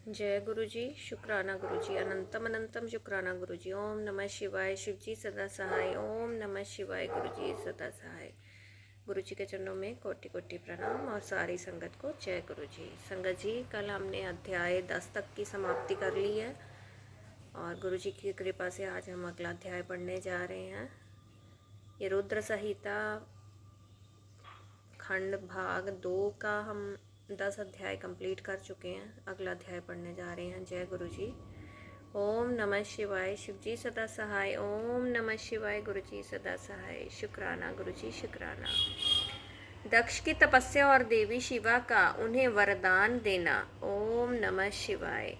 जय गुरु जी। शुक्राना गुरु जी। अनंतम अनंतम शुक्राना गुरु जी। ओम नमः शिवाय। शिव जी सदा सहाय। ओम नमः शिवाय। गुरु जी सदा सहाय। गुरु जी के चरणों में कोटि कोटि प्रणाम और सारी संगत को जय गुरु जी। संगत जी, कल हमने अध्याय 10 तक की समाप्ति कर ली है और गुरु जी की कृपा से आज हम अगला अध्याय पढ़ने जा रहे हैं। ये रुद्र संहिता खंड भाग 2 का हम 10 अध्याय कंप्लीट कर चुके हैं। अगला अध्याय पढ़ने जा रहे हैं। जय गुरु जी। ओम नमः शिवाय। शिव जी सदा सहाय। ओम नमः शिवाय। गुरु जी सदा सहाय। शुक्राना गुरु जी, शुक्राना। दक्ष की तपस्या और देवी शिवा का उन्हें वरदान देना। ओम नमः शिवाय।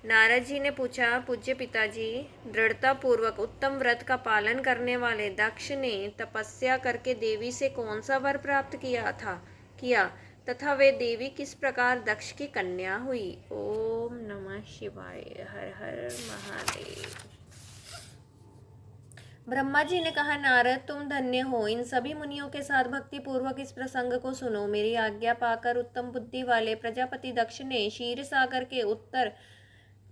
नारद जी ने पूछा, पूज्य पिताजी, दृढ़ता पूर्वक उत्तम व्रत का पालन करने वाले दक्ष ने तपस्या करके देवी से कौन सा वर प्राप्त किया तथा वे देवी किस प्रकार दक्ष की कन्या हुई। ओम नमः शिवाय। हर हर महादेव। ब्रह्मा जी ने कहा, नारद तुम धन्य हो। इन सभी मुनियों के साथ भक्ति पूर्वक इस प्रसंग को सुनो। मेरी आज्ञा पाकर उत्तम बुद्धि वाले प्रजापति दक्ष ने क्षीर सागर के उत्तर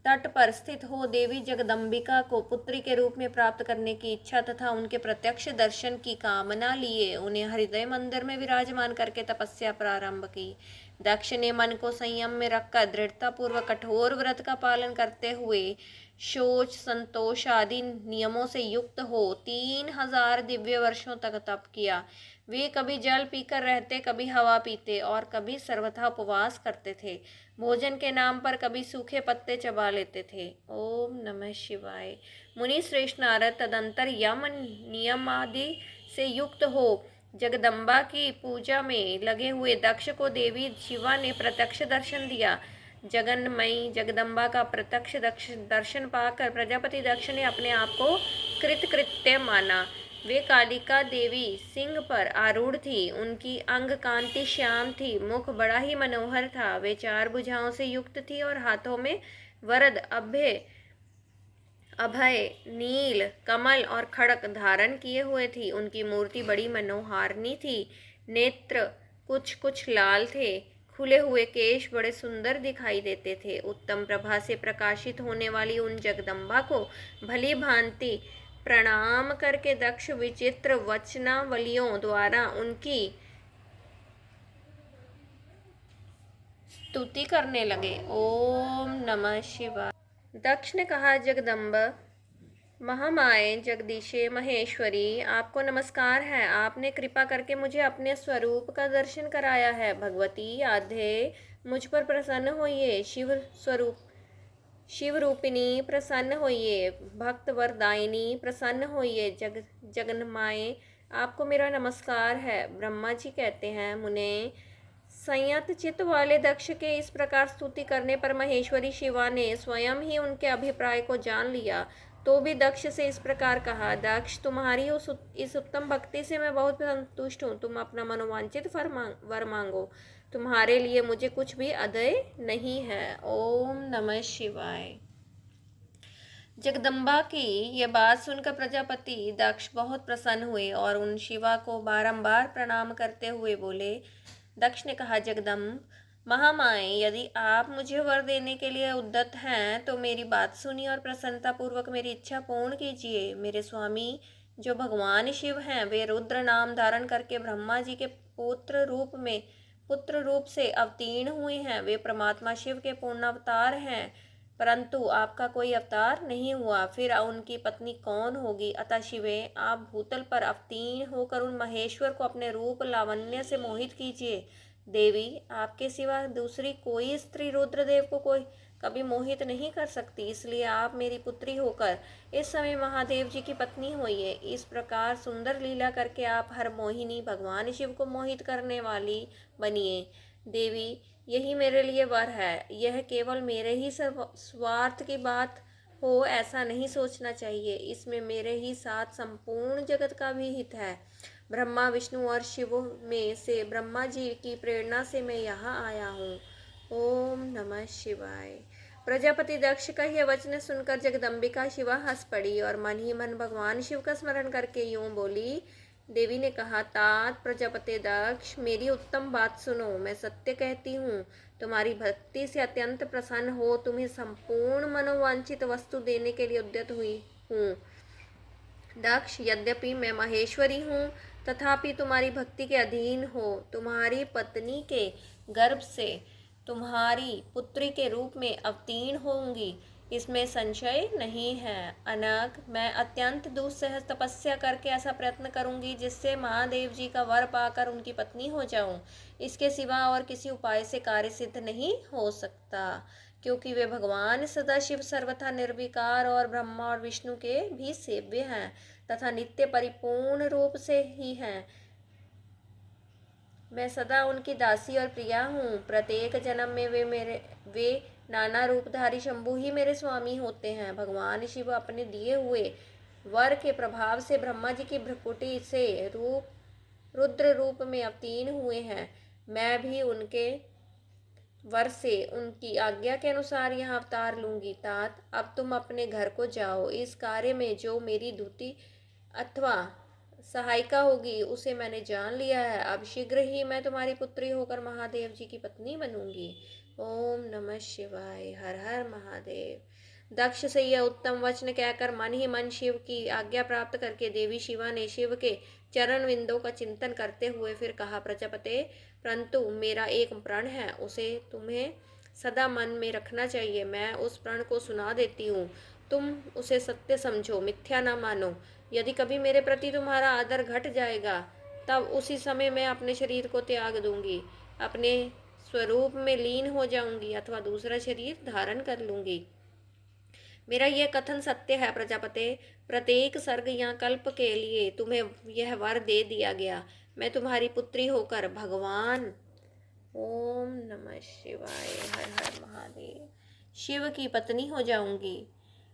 तट पर स्थित हो देवी जगदम्बिका को पुत्री के रूप में प्राप्त करने की इच्छा तथा उनके प्रत्यक्ष दर्शन की कामना लिए उन्हें हृदय मंदिर में विराजमान करके तपस्या प्रारंभ की। दक्ष ने मन को संयम में रखकर दृढ़ता पूर्वक कठोर व्रत का पालन करते हुए शोच संतोष आदि नियमों से युक्त हो 3000 दिव्य वर्षों तक तप किया। वे कभी जल पीकर रहते, कभी हवा पीते और कभी सर्वथा उपवास करते थे। भोजन के नाम पर कभी सूखे पत्ते चबा लेते थे। ओम नमः शिवाय। मुनि श्रेष्ठ नारद तदंतर यम नियम आदि से युक्त हो जगदम्बा की पूजा में लगे हुए दक्ष को देवी शिवा ने प्रत्यक्ष दर्शन दिया। जगन्मयी जगदम्बा का प्रत्यक्ष दर्शन पाकर प्रजापति दक्ष ने अपने आप को कृतकृत्य माना। वे कालिका देवी सिंह पर आरूढ़ थी। उनकी अंग कांति श्याम थी, मुख बड़ा ही मनोहर था। वे 4 भुजाओं से युक्त थी और हाथों में वरद अभय नील कमल और खड़क धारण किए हुए थी। उनकी मूर्ति बड़ी मनोहारिणी थी। नेत्र कुछ कुछ लाल थे। खुले हुए केश बड़े सुंदर दिखाई देते थे। उत्तम प्रभा से प्रकाशित होने वाली उन जगदम्बा को भली भांति प्रणाम करके दक्ष विचित्र वचनावलियों द्वारा उनकी स्तुति करने लगे। ओम नमः शिवाय। दक्ष ने कहा, जगदम्ब महामाए जगदीशे महेश्वरी, आपको नमस्कार है। आपने कृपा करके मुझे अपने स्वरूप का दर्शन कराया है। भगवती आधे मुझ पर प्रसन्न होइए। शिव रूपिणी प्रसन्न होइए। भक्त वरदायिनी प्रसन्न होइए। जगन्माए आपको मेरा नमस्कार है। ब्रह्मा जी कहते हैं, मुने संयत चित्त वाले दक्ष के इस प्रकार स्तुति करने पर महेश्वरी शिवा ने स्वयं ही उनके अभिप्राय को जान लिया। तो भी दक्ष से इस प्रकार कहा, दक्ष तुम्हारी इस उत्तम भक्ति से मैं बहुत संतुष्ट हूँ। तुम अपना मनोवांछित वर मांगो। तुम्हारे लिए मुझे कुछ भी अदेय नहीं है। ओम नमः शिवाय। जगदम्बा की यह बात सुनकर प्रजापति दक्ष बहुत प्रसन्न हुए और उन शिवा को बारंबार प्रणाम करते हुए बोले। दक्ष ने कहा, जगदम्ब महामाए, यदि आप मुझे वर देने के लिए उद्यत हैं तो मेरी बात सुनिए और प्रसन्नता पूर्वक मेरी इच्छा पूर्ण कीजिए। मेरे स्वामी जो भगवान शिव हैं, वे रुद्र नाम धारण करके ब्रह्मा जी के पुत्र रूप से अवतीर्ण हुए हैं। वे परमात्मा शिव के पूर्ण अवतार हैं, परंतु आपका कोई अवतार नहीं हुआ। फिर उनकी पत्नी कौन होगी। अतः शिवे, आप भूतल पर अवतीर्ण होकर उन महेश्वर को अपने रूप लावण्य से मोहित कीजिए। देवी, आपके सिवा दूसरी कोई स्त्री रुद्रदेव को कोई कभी मोहित नहीं कर सकती, इसलिए आप मेरी पुत्री होकर इस समय महादेव जी की पत्नी होइए। इस प्रकार सुंदर लीला करके आप हर मोहिनी भगवान शिव को मोहित करने वाली बनिए। देवी, यही मेरे लिए वर है। यह केवल मेरे ही स्वार्थ की बात हो ऐसा नहीं सोचना चाहिए। इसमें मेरे ही साथ संपूर्ण जगत का भी हित है। ब्रह्मा विष्णु और शिव में से ब्रह्मा जी की प्रेरणा से मैं यहाँ आया हूँ। ओम नमः शिवाय। प्रजापति दक्ष का यह वचन सुनकर जगदम्बिका शिवा हंस पड़ी और मन ही मन भगवान शिव का स्मरण करके यूं बोली, देवी ने कहा, तात प्रजापति दक्ष, मेरी उत्तम बात सुनो। मैं सत्य कहती हूँ, तुम्हारी भक्ति से अत्यंत प्रसन्न हो तुम्हें संपूर्ण मनोवांछित वस्तु देने के लिए उद्यत हुई हूँ। दक्ष, यद्यपि मैं महेश्वरी हूँ, तथापि तुम्हारी भक्ति के अधीन हो तुम्हारी पत्नी के गर्भ से तुम्हारी पुत्री के रूप में अवतीर्ण होंगी, इसमें संशय नहीं है। अनग, मैं अत्यंत दुस्सह तपस्या करके ऐसा प्रयत्न करूंगी जिससे महादेव जी का वर पाकर उनकी पत्नी हो जाऊं। इसके सिवा और किसी उपाय से कार्य सिद्ध नहीं हो सकता, क्योंकि वे भगवान सदाशिव सर्वथा निर्विकार और ब्रह्मा और विष्णु के भी सेव्य हैं तथा नित्य परिपूर्ण रूप से ही हैं। मैं सदा उनकी दासी और प्रिया हूँ। प्रत्येक जन्म में वे नाना रूपधारी शंभु ही मेरे स्वामी होते हैं। भगवान शिव अपने दिए हुए वर के प्रभाव से ब्रह्मा जी की भ्रुकुटी से रुद्र रूप में अवतीर्ण हुए हैं। मैं भी उनके वर से उनकी आज्ञा के अनुसार यहाँ अवतार लूंगी। तात, अब तुम अपने घर को जाओ। इस कार्य में जो मेरी दूती अथवा सहायिका होगी उसे मैंने जान लिया है। अब शीघ्र ही मैं तुम्हारी पुत्री होकर महादेव जी की पत्नी बनूंगी। ओम नमः शिवाय। हर हर महादेव। दक्ष से यह उत्तम वचन कहकर मन ही मन शिव की आज्ञा प्राप्त करके देवी शिवा ने शिव के चरण विंदों का चिंतन करते हुए फिर कहा, प्रजापते, परंतु मेरा एक प्रण है, उसे तुम्हें सदा मन में रखना चाहिए। मैं उस प्रण को सुना देती हूँ, तुम उसे सत्य समझो, मिथ्या न मानो। यदि कभी मेरे प्रति तुम्हारा आदर घट जाएगा, तब उसी समय मैं अपने शरीर को त्याग दूंगी, अपने स्वरूप में लीन हो जाऊंगी अथवा दूसरा शरीर धारण कर लूंगी। मेरा यह कथन सत्य है प्रजापते। प्रत्येक सर्ग या कल्प के लिए तुम्हें यह वर दे दिया गया। मैं तुम्हारी पुत्री होकर भगवान ओम नमः शिवाय हर हर महादेव शिव की पत्नी हो जाऊंगी।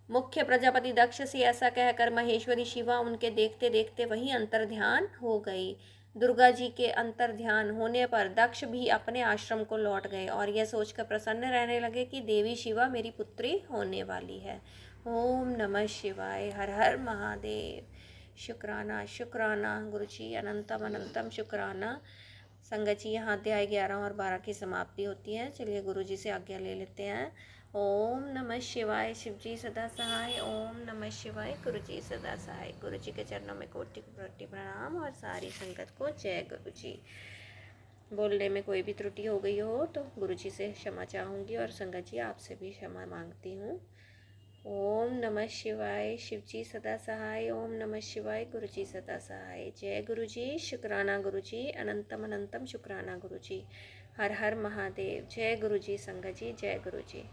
मुख्य प्रजापति दक्ष से ऐसा कहकर महेश्वरी शिवा उनके देखते देखते वहीं अंतर्ध्यान हो गई। दुर्गा जी के अंतर्ध्यान होने पर दक्ष भी अपने आश्रम को लौट गए और यह सोचकर प्रसन्न रहने लगे कि देवी शिवा मेरी पुत्री होने वाली है। ओम नमः शिवाय हर हर महादेव। शुक्राना शुक्राना गुरुजी, अनंतम अनंतम शुक्राना। संगत जी, यहाँ अध्याय 11 और 12 की समाप्ति होती है। चलिए गुरु जी से आज्ञा ले लेते हैं। ओम नमः शिवाय। शिव जी सदा सहाय। ओम नमः शिवाय। गुरु जी सदा सहाय। गुरु जी के चरणों में कोटि कोटि प्रणाम और सारी संगत को जय गुरु जी। बोलने में कोई भी त्रुटि हो गई हो तो गुरु जी से क्षमा चाहूँगी और संगत जी आपसे भी क्षमा मांगती हूँ। ओम नमः शिवाय। शिव जी सदा सहाय। ओम नमः शिवाय। गुरु जी सदा सहाय। जय गुरु जी। शुक्राना गुरु जी। अनंतम अनंतम शुक्राना गुरु जी। हर हर महादेव। जय गुरु जी। संगत जी जय गुरु जी।